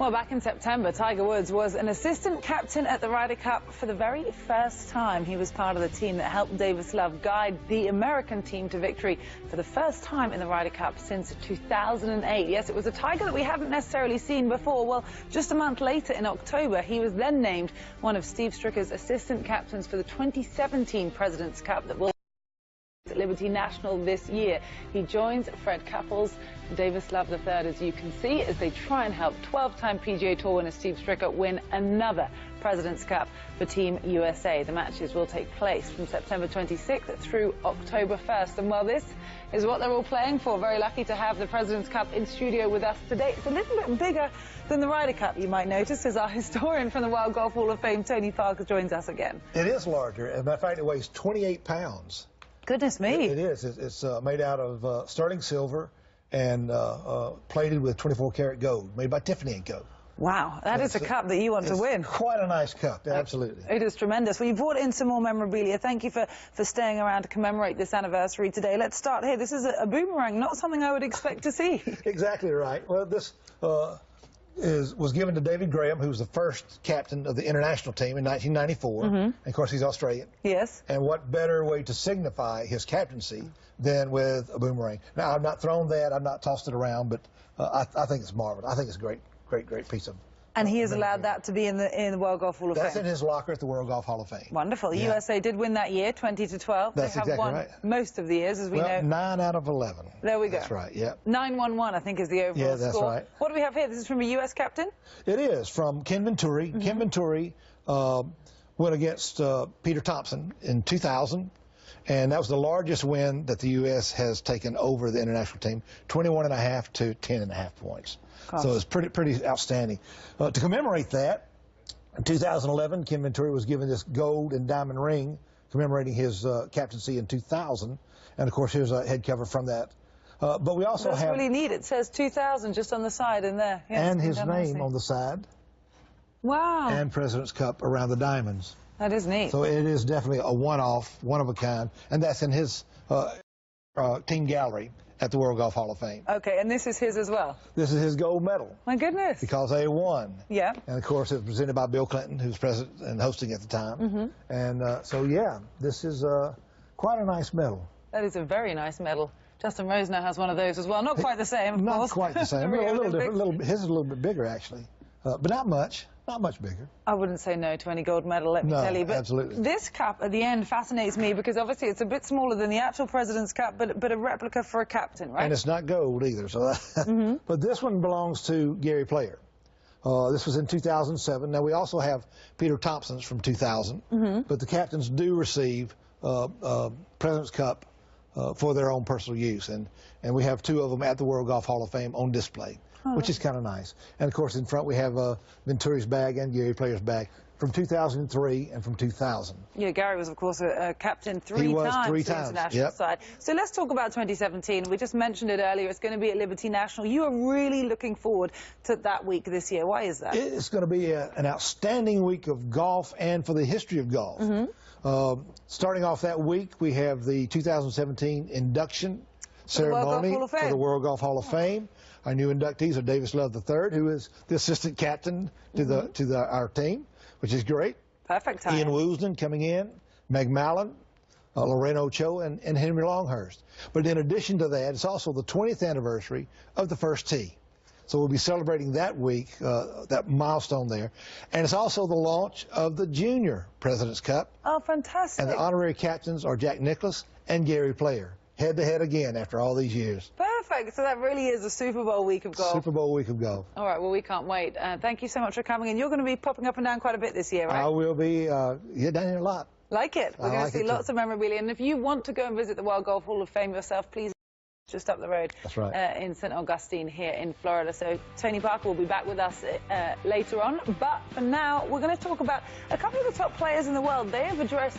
Well, back in September, Tiger Woods was an assistant captain at the Ryder Cup for the very first time. He was part of the team that helped Davis Love guide the American team to victory for the first time in the Ryder Cup since 2008. Yes, it was a Tiger that we haven't necessarily seen before. Well, just a month later in October, he was then named one of Steve Stricker's assistant captains for the 2017 President's Cup that will at Liberty National this year. He joins Fred Couples and Davis Love III, as you can see, as they try and help 12-time PGA Tour winner Steve Stricker win another President's Cup for Team USA. The matches will take place from September 26th through October 1st. And well, this is what they're all playing for. Very lucky to have the President's Cup in studio with us today. It's a little bit bigger than the Ryder Cup, you might notice, as our historian from the World Golf Hall of Fame, Tony Parker, joins us again. It is larger. As a matter of fact, it weighs 28 pounds. Goodness me. It is. It's made out of sterling silver and plated with 24-karat gold, made by Tiffany & Co. Wow, that is a cup that you want to win. Quite a nice cup, absolutely. It is tremendous. Well, you brought in some more memorabilia. Thank you for staying around to commemorate this anniversary today. Let's start here. This is a boomerang, not something I would expect to see. Exactly right. Well, this was given to David Graham, who was the first captain of the international team in 1994. And of course, he's Australian. Yes. And what better way to signify his captaincy than with a boomerang? Now, I've not thrown that, I've not tossed it around, but I think it's marvelous. I think it's a great piece of. And he has allowed that to be in the World Golf Hall of Fame. That's in his locker at the World Golf Hall of Fame. Wonderful. Yeah. USA did win that year, 20-12. That's they have exactly won right. most of the years, as we know. 9 out of 11. There we go. That's right, yeah. 9-1-1, I think, is the overall score. Yeah, that's right. What do we have here? This is from a U.S. captain? It is, from Ken Venturi. Ken Venturi went against Peter Thompson in 2000, and that was the largest win that the U.S. has taken over the international team, 21.5 to 10.5 points. Gosh. So it's pretty outstanding. To commemorate that, in 2011, Ken Venturi was given this gold and diamond ring commemorating his captaincy in 2000. And, of course, here's a head cover from that. But we also have... That's really neat. It says 2000 just on the side in there. Yes, and his name on the side. Wow. And President's Cup around the diamonds. That is neat. So it is definitely a one-off, one-of-a-kind. And that's in his team gallery at the World Golf Hall of Fame. Okay, and this is his as well? This is his gold medal. My goodness. Because they won. Yeah. And, of course, it was presented by Bill Clinton, who was president and hosting at the time. And so, yeah, this is quite a nice medal. That is a very nice medal. Justin Rose now has one of those as well. Not quite the same, of course. Not quite the same. A little different. His is a little bit bigger, actually. But not much. Not much bigger. I wouldn't say no to any gold medal, let me tell you. But absolutely. This cup at the end fascinates me because obviously it's a bit smaller than the actual President's Cup, but a replica for a captain, right? And it's not gold either. So But this one belongs to Gary Player. This was in 2007. Now, we also have Peter Thompson's from 2000, but the captains do receive President's Cup for their own personal use. And we have 2 of them at the World Golf Hall of Fame on display. Which is kind of nice. And, of course, in front we have Venturi's bag and Gary Player's bag from 2003 and from 2000. Yeah, Gary was, of course, a captain three times on the international side. So let's talk about 2017. We just mentioned it earlier. It's going to be at Liberty National. You are really looking forward to that week this year. Why is that? It's going to be an outstanding week of golf and for the history of golf. Starting off that week, we have the 2017 induction ceremony for the World Golf Hall of Fame. Our new inductees are Davis Love III, who is the assistant captain to our team, which is great. Perfect time. Ian Woosnam coming in, Meg Mallon, Lorraine Ochoa, and Henry Longhurst. But in addition to that, it's also the 20th anniversary of the first tee. So we'll be celebrating that week, that milestone there. And it's also the launch of the Junior President's Cup. Oh, fantastic. And the honorary captains are Jack Nicklaus and Gary Player, head-to-head again after all these years. Perfect. So that really is a Super Bowl week of golf. Super Bowl week of golf. All right, well, we can't wait. Thank you so much for coming in. You're going to be popping up and down quite a bit this year, right? I will be. Down here a lot. Like it. We're going to see lots of memorabilia. And if you want to go and visit the World Golf Hall of Fame yourself, please just up the road. That's right. In St. Augustine here in Florida. So Tony Parker will be back with us later on. But for now, we're going to talk about a couple of the top players in the world. They have addressed